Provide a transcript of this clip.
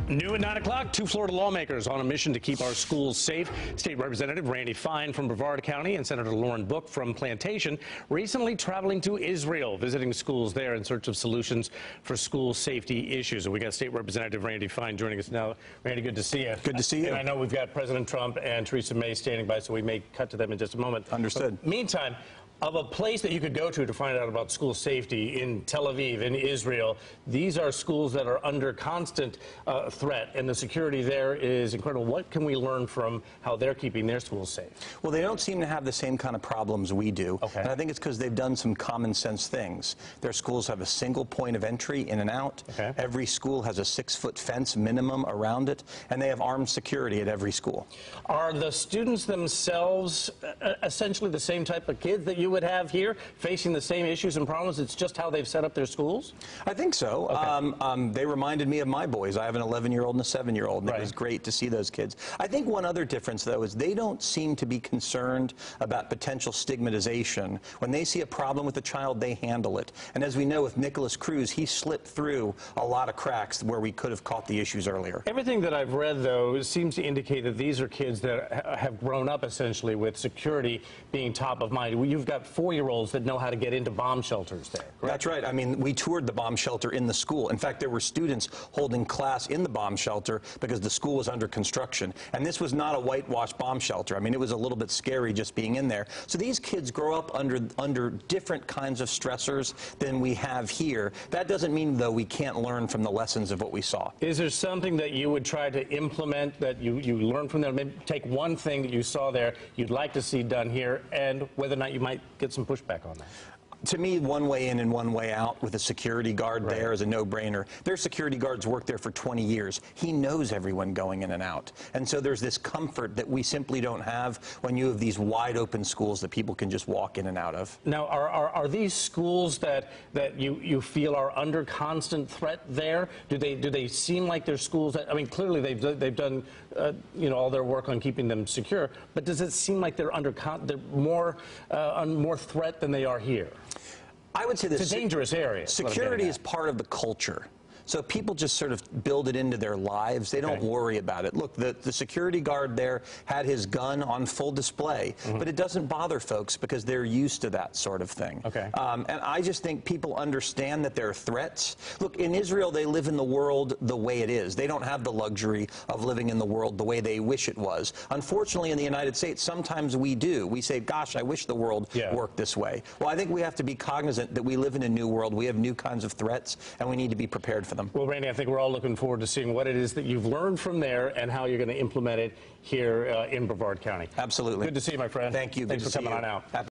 New at 9 o'clock, two Florida lawmakers on a mission to keep our schools safe. State Representative Randy Fine from Brevard County and Senator Lauren Book from Plantation recently traveling to Israel, visiting schools there in search of solutions for school safety issues. And we got State Representative Randy Fine joining us now. Randy, good to see you. Good to see you. And I know we've got President Trump and Theresa May standing by, so we may cut to them in just a moment. Understood. But meantime, of a place that you could go to find out about school safety in Tel Aviv, in Israel, these are schools that are under constant threat, and the security there is incredible. What can we learn from how they're keeping their schools safe? Well, they don't seem to have the same kind of problems we do. Okay. And I think it's because they've done some common sense things. Their schools have a single point of entry in and out. Okay. Every school has a 6-foot fence minimum around it, and they have armed security at every school. Are the students themselves essentially the same type of kids that you would have here, facing the same issues and problems? It's just how they've set up their schools? I think so. Okay. They reminded me of my boys. I have an 11-year-old and a 7-year-old, and Right. It was great to see those kids. I think one other difference, though, is they don't seem to be concerned about potential stigmatization. When they see a problem with a child, they handle it. And as we know with Nicholas Cruz, he slipped through a lot of cracks where we could have caught the issues earlier. Everything that I've read, though, seems to indicate that these are kids that have grown up essentially with security being top of mind. You've got 4-year-olds that know how to get into bomb shelters there, correct? That's right. I mean, we toured the bomb shelter in the school. In fact, there were students holding class in the bomb shelter because the school was under construction. And this was not a whitewashed bomb shelter. I mean, it was a little bit scary just being in there. So these kids grow up under different kinds of stressors than we have here. That doesn't mean, though, we can't learn from the lessons of what we saw. Is there something that you would try to implement that you learned from there? Maybe take one thing that you saw there you'd like to see done here, and whether or not you might get some pushback on that? To me, one way in and one way out with a security guard Right. there is a no-brainer. Their security guards worked there for 20 years. He knows everyone going in and out. And so there's this comfort that we simply don't have when you have these wide-open schools that people can just walk in and out of. Now, are these schools that you feel are under constant threat there? Do they seem like they're schools that, I mean, clearly they've done all their work on keeping them secure, but does it seem like they're they're more threat than they are here? I would say this. It's a dangerous area. Security is part of the culture. So people just sort of build it into their lives. They don't worry about it. Look, the security guard there had his gun on full display, but it doesn't bother folks because they're used to that sort of thing. Okay. And I just think people understand that there are threats. Look, in Israel, they live in the world the way it is. They don't have the luxury of living in the world the way they wish it was. Unfortunately, in the United States, sometimes we do. We say, gosh, I wish the world worked this way. Well, I think we have to be cognizant that we live in a new world. We have new kinds of threats, and we need to be prepared for them. Well, Randy, I think we're all looking forward to seeing what it is that you've learned from there and how you're going to implement it here in Brevard County. Absolutely. Good to see you, my friend. Thank you. Thanks for coming on out.